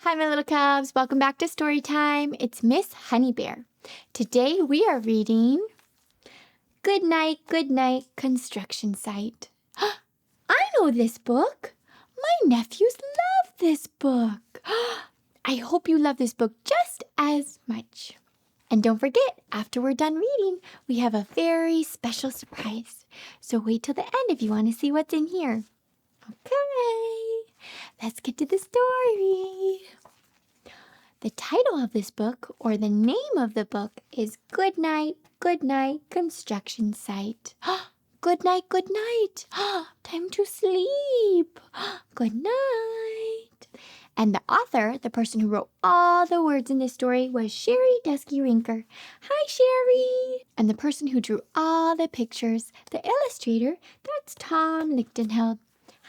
Hi, my little cubs. Welcome back to story time. It's Miss Honeybear. Today we are reading Goodnight, Goodnight Construction Site. I know this book. My nephews love this book. I hope you love this book just as much. And don't forget, after we're done reading, we have a very special surprise. So wait till the end if you want to see what's in here. Okay, let's get to the story. The title of this book, or the name of the book, is Goodnight, Goodnight Construction Site. Good night, good night. Time to sleep. Good night. And the author, the person who wrote all the words in this story, was Sherry Dusky Rinker. Hi, Sherry. And the person who drew all the pictures, the illustrator, that's Tom Lichtenheld.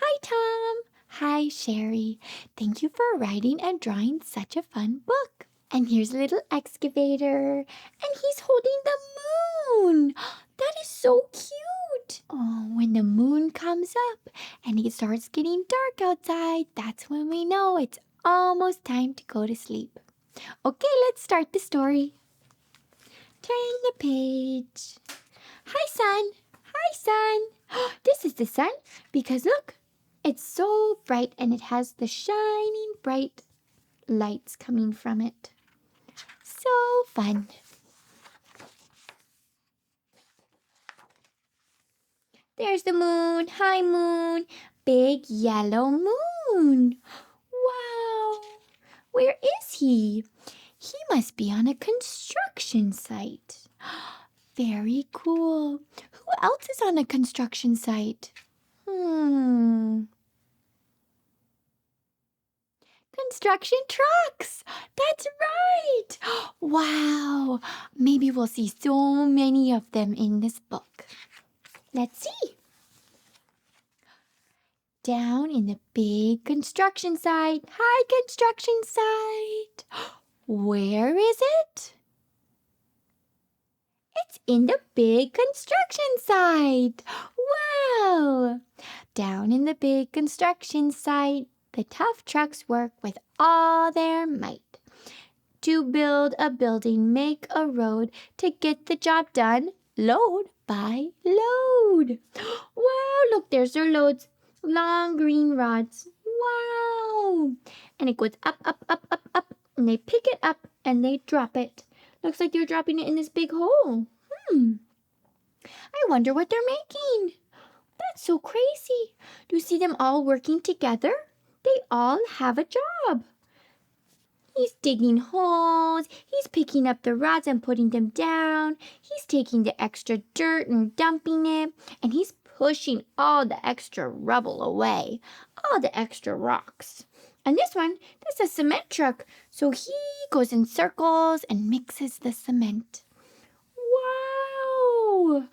Hi, Tom. Hi, Sherry. Thank you for writing and drawing such a fun book. And here's a little excavator. And he's holding the moon. That is so cute. Oh, when the moon comes up and it starts getting dark outside, that's when we know it's almost time to go to sleep. Okay, let's start the story. Turn the page. Hi, sun. Hi, sun. This is the sun because look, it's so bright and it has the shining bright lights coming from it. So fun. There's the moon. Hi, moon. Big yellow moon. Wow. Where is he? He must be on a construction site. Very cool. Who else is on a construction site? Construction trucks. That's right. Wow. Maybe we'll see so many of them in this book. Let's see. Down in the big construction site. Hi, construction site. Where is it? It's in the big construction site. Wow. Down in the big construction site, the tough trucks work with all their might. To build a building, make a road, to get the job done, load by load. Wow, look, there's their loads. Long green rods. Wow. And it goes up, up, up, up, up. And they pick it up and they drop it. Looks like they're dropping it in this big hole. I wonder what they're making. That's so crazy. Do you see them all working together? They all have a job. He's digging holes. He's picking up the rods and putting them down. He's taking the extra dirt and dumping it. And he's pushing all the extra rubble away. All the extra rocks. And this one, that's a cement truck. So he goes in circles and mixes the cement. Wow!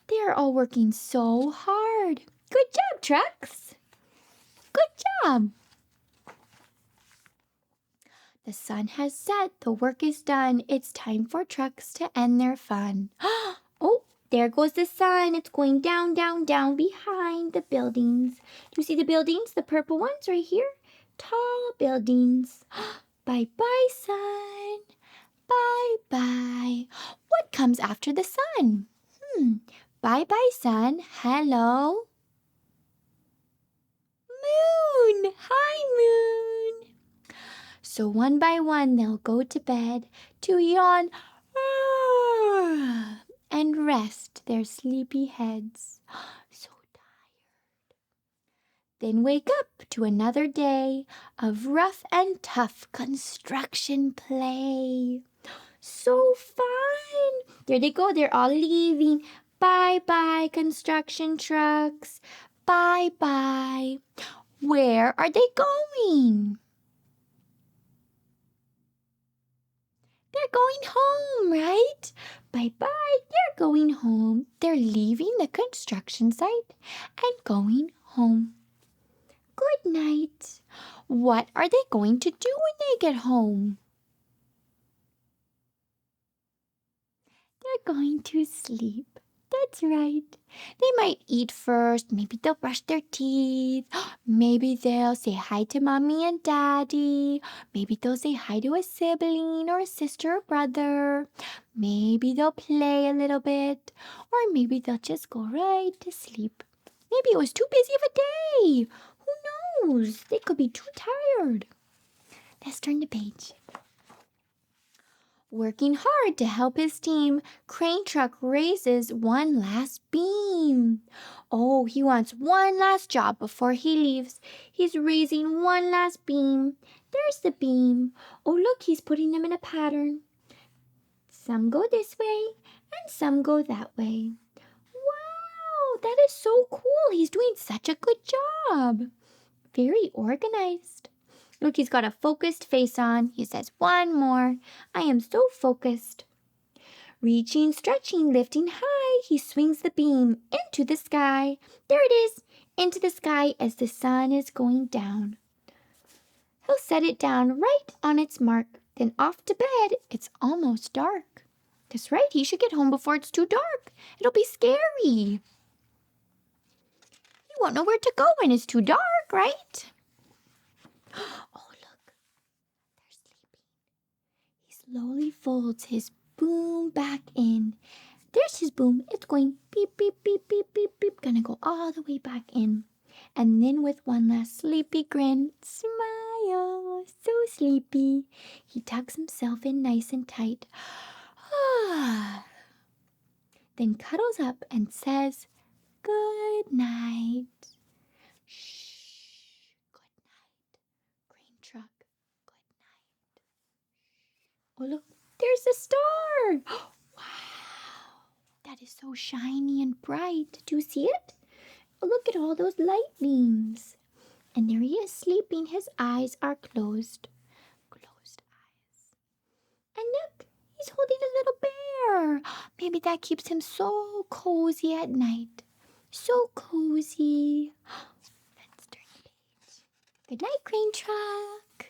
They're all working so hard. Good job, trucks. Good job. The sun has set. The work is done. It's time for trucks to end their fun. Oh, there goes the sun. It's going down, down, down behind the buildings. Do you see the buildings? The purple ones right here? Tall buildings. Bye-bye, sun. Bye-bye. What comes after the sun? Bye-bye, sun. Hello? Moon. Hi, moon. So one by one, they'll go to bed to yawn and rest their sleepy heads. So tired. Then wake up to another day of rough and tough construction play. So fun. There they go. They're all leaving. Bye-bye, construction trucks. Bye-bye. Where are they going? They're going home, right? Bye-bye. They're going home. They're leaving the construction site and going home. Good night. What are they going to do when they get home? They're going to sleep. That's right. They might eat first. Maybe they'll brush their teeth. Maybe they'll say hi to mommy and daddy. Maybe they'll say hi to a sibling or a sister or brother. Maybe they'll play a little bit. Or maybe they'll just go right to sleep. Maybe it was too busy of a day. Who knows? They could be too tired. Let's turn the page. Working hard to help his team, Crane Truck raises one last beam. Oh, he wants one last job before he leaves. He's raising one last beam. There's the beam. Oh, look, he's putting them in a pattern. Some go this way and some go that way. Wow, that is so cool. He's doing such a good job. Very organized. Look, he's got a focused face on. He says, one more. I am so focused. Reaching, stretching, lifting high, he swings the beam into the sky. There it is, into the sky as the sun is going down. He'll set it down right on its mark. Then off to bed. It's almost dark. That's right, he should get home before it's too dark. It'll be scary. He won't know where to go when it's too dark, right? Oh, look, they're sleeping. He slowly folds his boom back in. There's his boom. It's going beep, beep, beep, beep, beep, beep. Gonna go all the way back in. And then with one last sleepy grin, smile, so sleepy, he tucks himself in nice and tight. Then cuddles up and says, good night. Shh, good night. Crane Truck, good night. Oh, look, there's a star. Wow, that is so shiny and bright. Do you see it? Oh, look at all those light beams. And there he is sleeping. His eyes are closed. Closed eyes. And look, he's holding a little bear. Maybe that keeps him so cozy at night. So cozy. Let's turn the page. Good night, Crane Truck.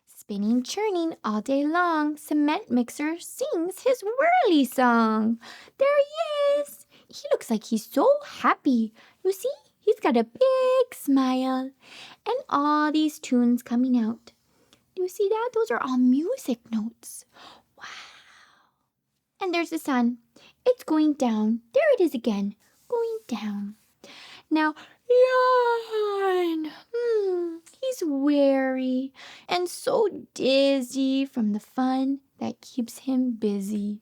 Spinning, churning all day long, Cement Mixer sings his whirly song. There he is. He looks like he's so happy. You see, he's got a big smile and all these tunes coming out. Do you see that? Those are all music notes. Wow. And there's the sun. It's going down. There it is again, going down. Now, yawn. He's weary and so dizzy from the fun that keeps him busy.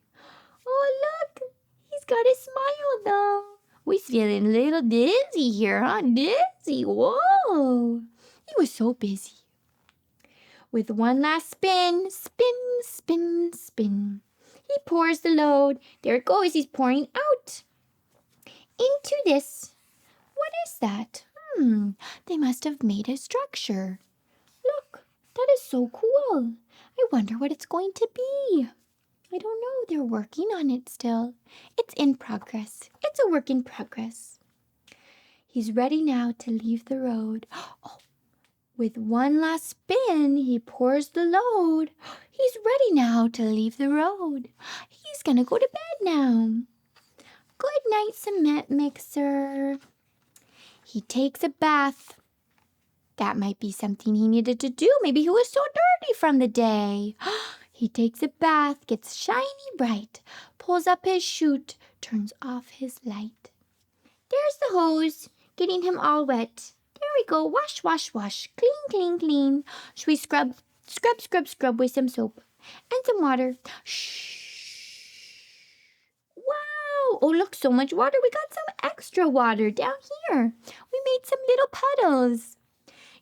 Oh, look, he's got a smile though. We're feeling a little dizzy here, huh? Dizzy, whoa. He was so busy. With one last spin, spin, spin, spin. He pours the load. There it goes, he's pouring out. Into this. What is that? They must have made a structure. Look, that is so cool. I wonder what it's going to be. I don't know. They're working on it still. It's in progress. It's a work in progress. He's ready now to leave the road. Oh, with one last spin, he pours the load. He's ready now to leave the road. He's going to go to bed now. Good night, Cement Mixer. He takes a bath. That might be something he needed to do. Maybe he was so dirty from the day. He takes a bath, gets shiny bright, pulls up his chute, turns off his light. There's the hose, getting him all wet. There we go. Wash, wash, wash. Clean, clean, clean. Should we scrub, scrub, scrub, scrub with some soap and some water? Shh. Wow. Oh, look, so much water. We got some extra water down here. We made some little puddles.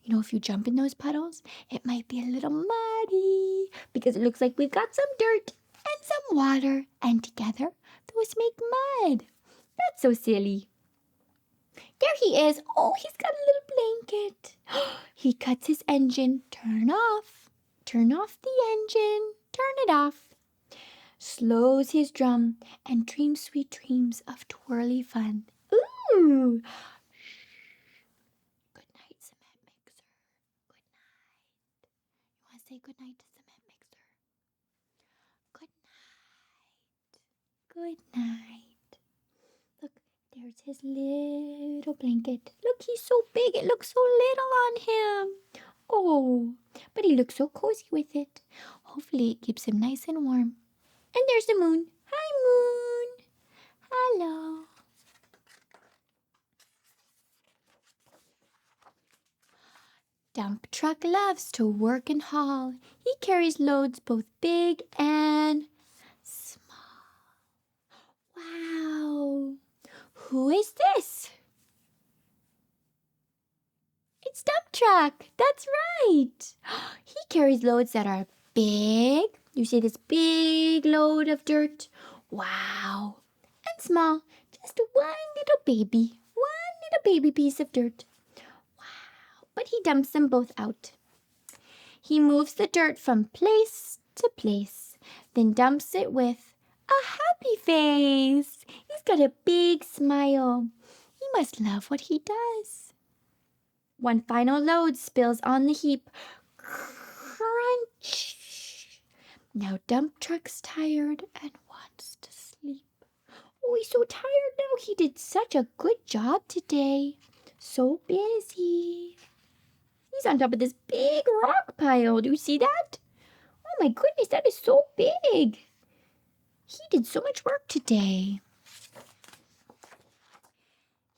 You know, if you jump in those puddles, it might be a little muddy because it looks like we've got some dirt and some water. And together, those make mud. That's so silly. There he is. Oh, he's got a little blanket. He cuts his engine. Turn off. Turn off the engine. Turn it off. Slows his drum and dreams sweet dreams of twirly fun. Ooh. Good night, Cement Mixer. Good night. You want to say good night to Cement Mixer? Good night. Good night. There's his little blanket. Look, he's so big. It looks so little on him. Oh, but he looks so cozy with it. Hopefully it keeps him nice and warm. And there's the moon. Hi, moon. Hello. Dump truck loves to work and haul. He carries loads both big and small. Wow. Who is this? It's Dump Truck. That's right. He carries loads that are big. You see this big load of dirt? Wow. And small. Just one little baby. One little baby piece of dirt. Wow. But he dumps them both out. He moves the dirt from place to place, then dumps it with a happy face. He's got a big smile. He must love what he does. One final load spills on the heap. Crunch! Now Dump Truck's tired and wants to sleep. Oh, he's so tired now. He did such a good job today. So busy. He's on top of this big rock pile. Do you see that? Oh my goodness, that is so big. He did so much work today.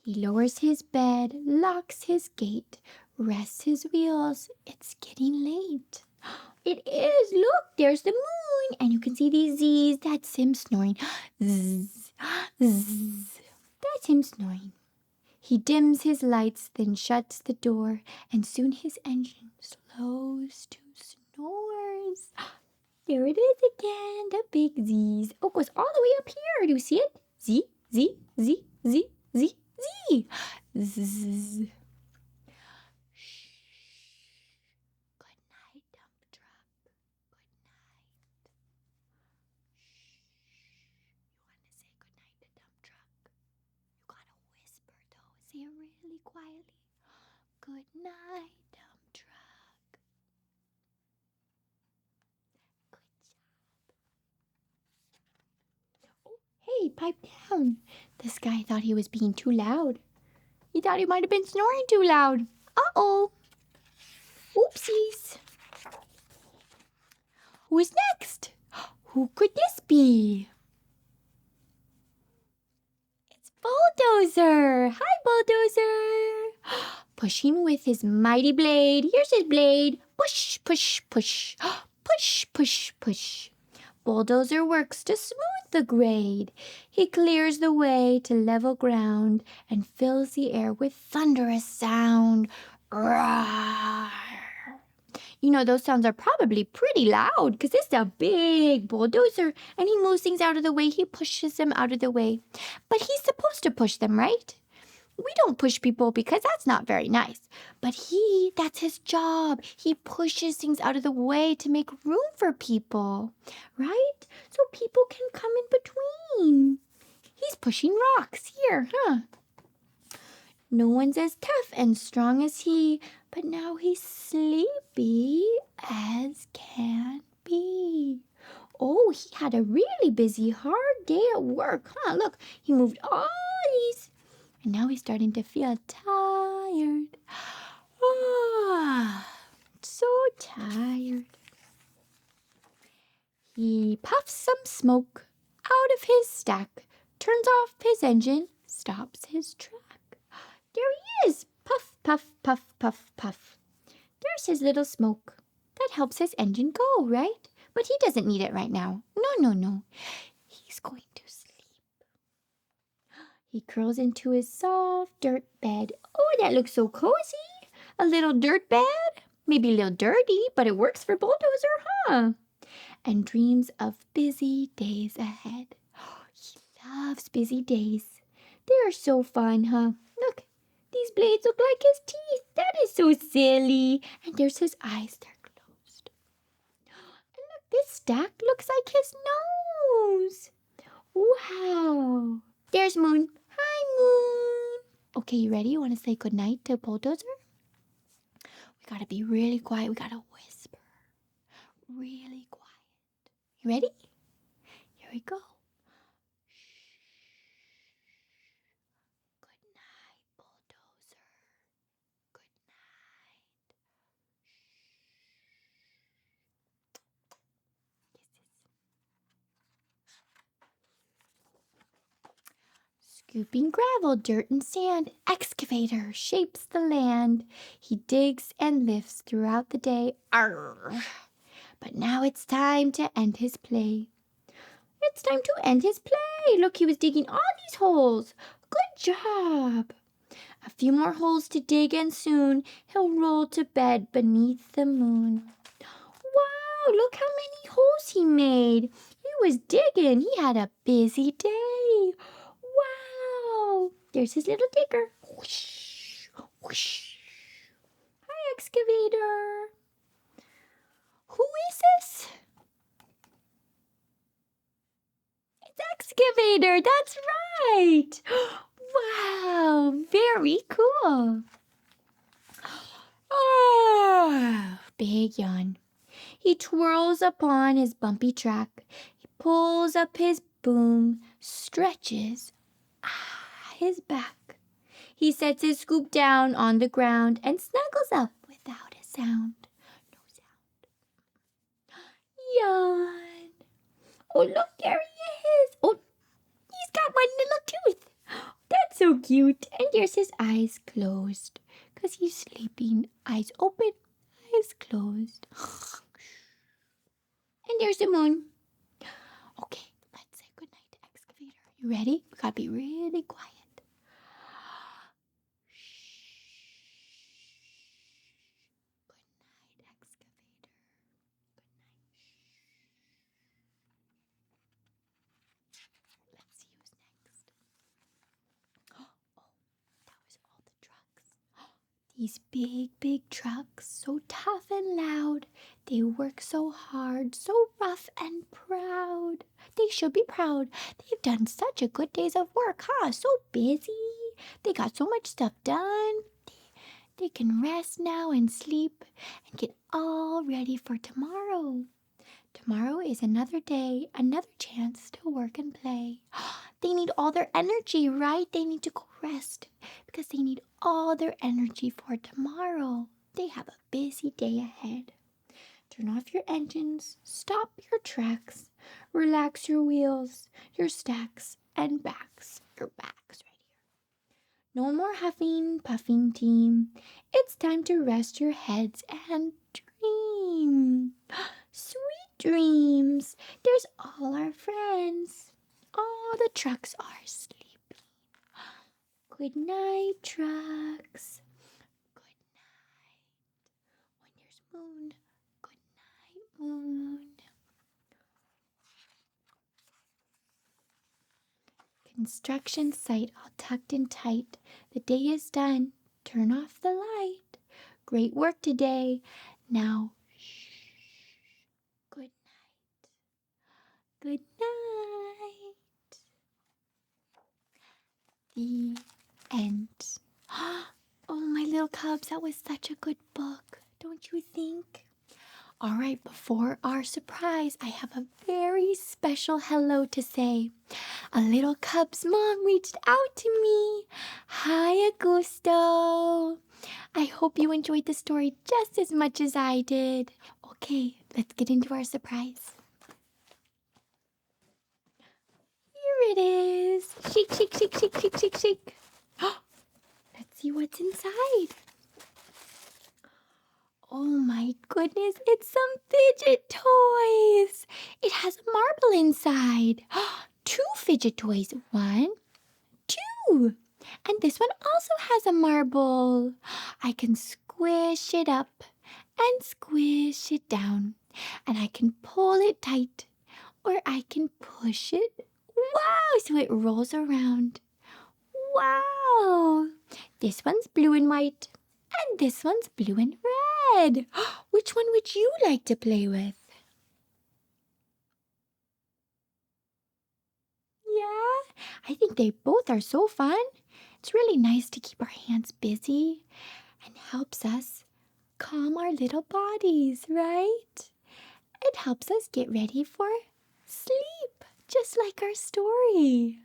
He lowers his bed, locks his gate, rests his wheels. It's getting late. It is. Look, there's the moon. And you can see these Z's. That's him snoring. Zzz, zzz. That's him snoring. He dims his lights, then shuts the door, and soon his engine slows to snores. There it is again, the big Z's. Oh, it goes all the way up here. Do you see it? Z, Z, Z, Z, Z, Z. Zzz. Shh. Good night, Dump Truck. Good night. Shh. You want to say good night to Dump Truck? You gotta whisper though. Say it really quietly. Good night, Dump Truck. Good job. Oh, hey, pipe down. This guy thought he was being too loud. He thought he might have been snoring too loud. Uh-oh. Oopsies. Who is next? Who could this be? It's Bulldozer. Hi, Bulldozer. Pushing with his mighty blade. Here's his blade. Push, push, push. Push, push, push. Bulldozer works to smooth the grade. He clears the way to level ground and fills the air with thunderous sound. Roar! You know, those sounds are probably pretty loud because this is a big bulldozer and he moves things out of the way. He pushes them out of the way. But he's supposed to push them, right? We don't push people because that's not very nice. But that's his job. He pushes things out of the way to make room for people, right? So people can come in between. He's pushing rocks here, huh? No one's as tough and strong as he, but now he's sleepy as can be. Oh, he had a really busy, hard day at work, huh? Look, he moved all these. And now he's starting to feel tired. Ah, so tired. He puffs some smoke out of his stack, turns off his engine, stops his track. There he is. Puff, puff, puff, puff, puff. There's his little smoke. That helps his engine go, right? But he doesn't need it right now. No, no, no. He's going to sleep. He curls into his soft dirt bed. Oh, that looks so cozy. A little dirt bed. Maybe a little dirty, but it works for Bulldozer, huh? And dreams of busy days ahead. He loves busy days. They're so fun, huh? Look, these blades look like his teeth. That is so silly. And there's his eyes. They're closed. And look, this stack looks like his nose. Wow. There's Moon. Hi, Moon. Okay, you ready? You want to say goodnight to Bulldozer? We got to be really quiet. We got to whisper. Really quiet. You ready? Here we go. Scooping gravel, dirt, and sand, Excavator shapes the land. He digs and lifts throughout the day. Arr! But now it's time to end his play. It's time to end his play. Look, he was digging all these holes. Good job. A few more holes to dig and soon he'll roll to bed beneath the moon. Wow, look how many holes he made. He was digging. He had a busy day. Wow. There's his little digger. Whoosh, whoosh. Hi, Excavator. Who is this? It's Excavator. That's right. Wow, very cool. Oh, big yawn. He twirls upon his bumpy track. He pulls up his boom, stretches his back. He sets his scoop down on the ground and snuggles up without a sound. No sound. Yawn. Oh, look, there he is. Oh, he's got one little tooth. That's so cute. And there's his eyes closed because he's sleeping. Eyes open, eyes closed. And there's the moon. Okay, let's say goodnight to Excavator. You ready? We gotta be really quiet. Good night, Excavator. Good night. Let's see who's next. Oh, that was all the trucks. These big trucks, so tough and loud. They work so hard, so rough and proud. They should be proud. They've done such a good days of work, huh? So busy. They got so much stuff done. They can rest now and sleep and get all ready for tomorrow. Tomorrow is another day, another chance to work and play. They need all their energy, right? They need to go rest because they need all their energy for tomorrow. They have a busy day ahead. Turn off your engines, stop your tracks, relax your wheels, your stacks and backs, your backs right here. No more huffing, puffing team. It's time to rest your heads and dream. Sweet dreams. There's all our friends. All the trucks are sleeping. Good night, trucks. Good night. When there's moon, good night, moon. Construction site all tucked in tight. The day is done. Turn off the light. Great work today. Now, shh. Good night. Good night. The end. Oh, my little cubs, that was such a good book, don't you think? All right, before our surprise, I have a very special hello to say. A little cub's mom reached out to me. Hi, Augusto. I hope you enjoyed the story just as much as I did. Okay, let's get into our surprise. Here it is. Shake, shake, shake, shake, shake, shake, shake. Let's see what's inside. Oh my goodness, it's some fidget toys. It has a marble inside. 2 fidget toys. 1, 2. And this one also has a marble. I can squish it up and squish it down. And I can pull it tight or I can push it. Wow, so it rolls around. Wow. This one's blue and white. And this one's blue and red. Which one would you like to play with? Yeah, I think they both are so fun. It's really nice to keep our hands busy and helps us calm our little bodies, right? It helps us get ready for sleep, just like our story.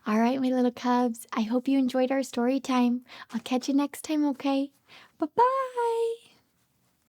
All right, my little cubs, I hope you enjoyed our story time. I'll catch you next time, okay? Bye-bye.